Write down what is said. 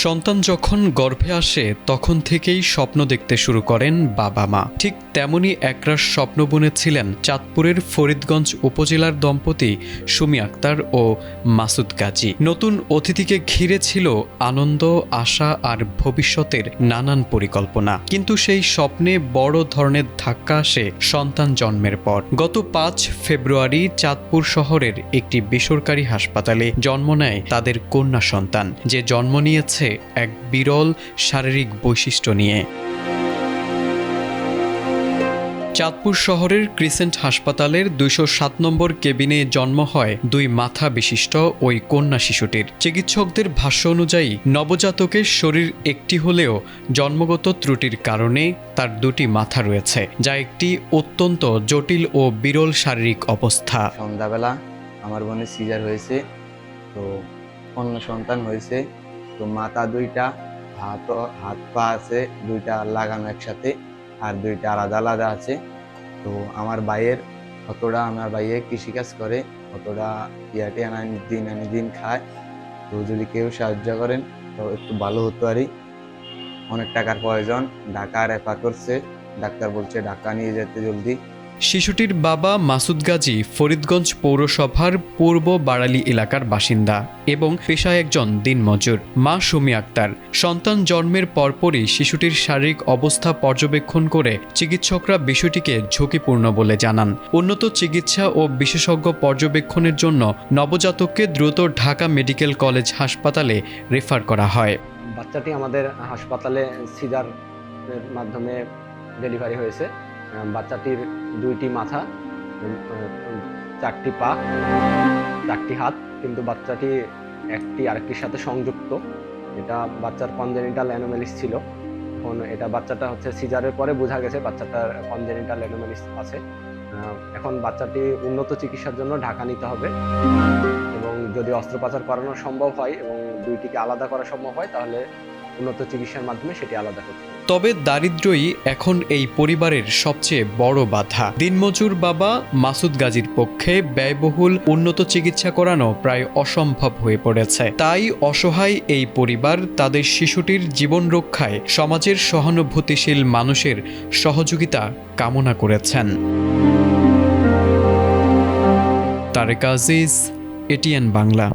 সন্তান যখন গর্ভে আসে তখন থেকেই স্বপ্ন দেখতে শুরু করেন বাবা মা। ঠিক তেমনই একরাশ স্বপ্ন বুনেছিলেন চাঁদপুরের ফরিদগঞ্জ উপজেলার দম্পতি সুমি আক্তার ও মাসুদ গাজী। নতুন অতিথিকে ঘিরে ছিল আনন্দ, আশা আর ভবিষ্যতের নানান পরিকল্পনা। কিন্তু সেই স্বপ্নে বড় ধরনের ধাক্কা আসে সন্তান জন্মের পর। গত 5 ফেব্রুয়ারি চাঁদপুর শহরের একটি বেসরকারি হাসপাতালে জন্ম নেয় তাদের কন্যা সন্তান, যে জন্ম নিয়েছে এক বিরল শারীরিক বৈশিষ্ট্য নিয়ে। চাঁদপুর শহরের ক্রিসেন্ট হাসপাতালের 207 নম্বর কেবিনে জন্ম হয় 2 মাথা বিশিষ্ট ওই কন্যা শিশুটির। চিকিৎসকদের ভাষ্য অনুযায়ী নবজাতকের শরীর একটি হলেও জন্মগত ত্রুটির কারণে তার 2টি মাথা রয়েছে, যা একটি অত্যন্ত জটিল ও বিরল শারীরিক অবস্থা। সন্ধ্যাবেলা আমার বোনের সিজার হয়েছে, তো কন্যা সন্তান হয়েছে। তো মাথা 2টা, হাত পা আছে 2টা লাগানো একসাথে, আর 2টা আলাদা আলাদা আছে। তো আমার ভাইয়ে কৃষিকাজ করে, অতটা ইয়াটে আনি দিন খায়। তো যদি কেউ সাহায্য করেন তো একটু ভালো হতো। আরই অনেক টাকার প্রয়োজন। ঢাকা রেফার করছে, ডাক্তার বলছে ঢাকা নিয়ে যেতে জলদি। শিশুটির বাবা মাসুদ গাজী ফরিদগঞ্জ পৌরসভার পূর্ব বাড়ালী এলাকার বাসিন্দা এবং পেশায় একজন দিনমজুর। মা সুমি আক্তার। সন্তান জন্মের পরপরই শিশুটির শারীরিক অবস্থা পর্যবেক্ষণ করে চিকিৎসকরা বিষয়টিকে ঝুঁকিপূর্ণ বলে জানান। উন্নত চিকিৎসা ও বিশেষজ্ঞ পর্যবেক্ষণের জন্য নবজাতককে দ্রুত ঢাকা মেডিকেল কলেজ হাসপাতালে রেফার করা হয়। বাচ্চাটি আমাদের হাসপাতালে সিজারের মাধ্যমে ডেলিভারি হয়েছে। বাচ্চাটির 2টি মাথা, 4টি পা, 4টি হাত, কিন্তু বাচ্চাটি একটি আরেকটির সাথে সংযুক্ত। এটা বাচ্চার কনজেনিটাল অ্যানোমালিস ছিল। এখন এটা বাচ্চাটা হচ্ছে সিজারের পরে বোঝা গেছে বাচ্চাটার কনজেনিটাল অ্যানোমালিস আছে। এখন বাচ্চাটি উন্নত চিকিৎসার জন্য ঢাকা নিতে হবে, এবং যদি অস্ত্রোপচার করানো সম্ভব হয় এবং 2টিকে আলাদা করা সম্ভব হয় তাহলে উন্নত চিকিৎসার মাধ্যমে সেটি আলাদা করতে হবে। তবে দারিদ্র্যই এখন এই পরিবারের সবচেয়ে বড় বাধা। দিনমজুর বাবা মাসুদ গাজীর পক্ষে ব্যয়বহুল উন্নত চিকিৎসা করানো প্রায় অসম্ভব হয়ে পড়েছে। তাই অসহায় এই পরিবার তাদের শিশুটির জীবন রক্ষায় সমাজের সহানুভূতিশীল মানুষের সহযোগিতা কামনা করেছেন। তারেক আজিজ, এটিএন বাংলা।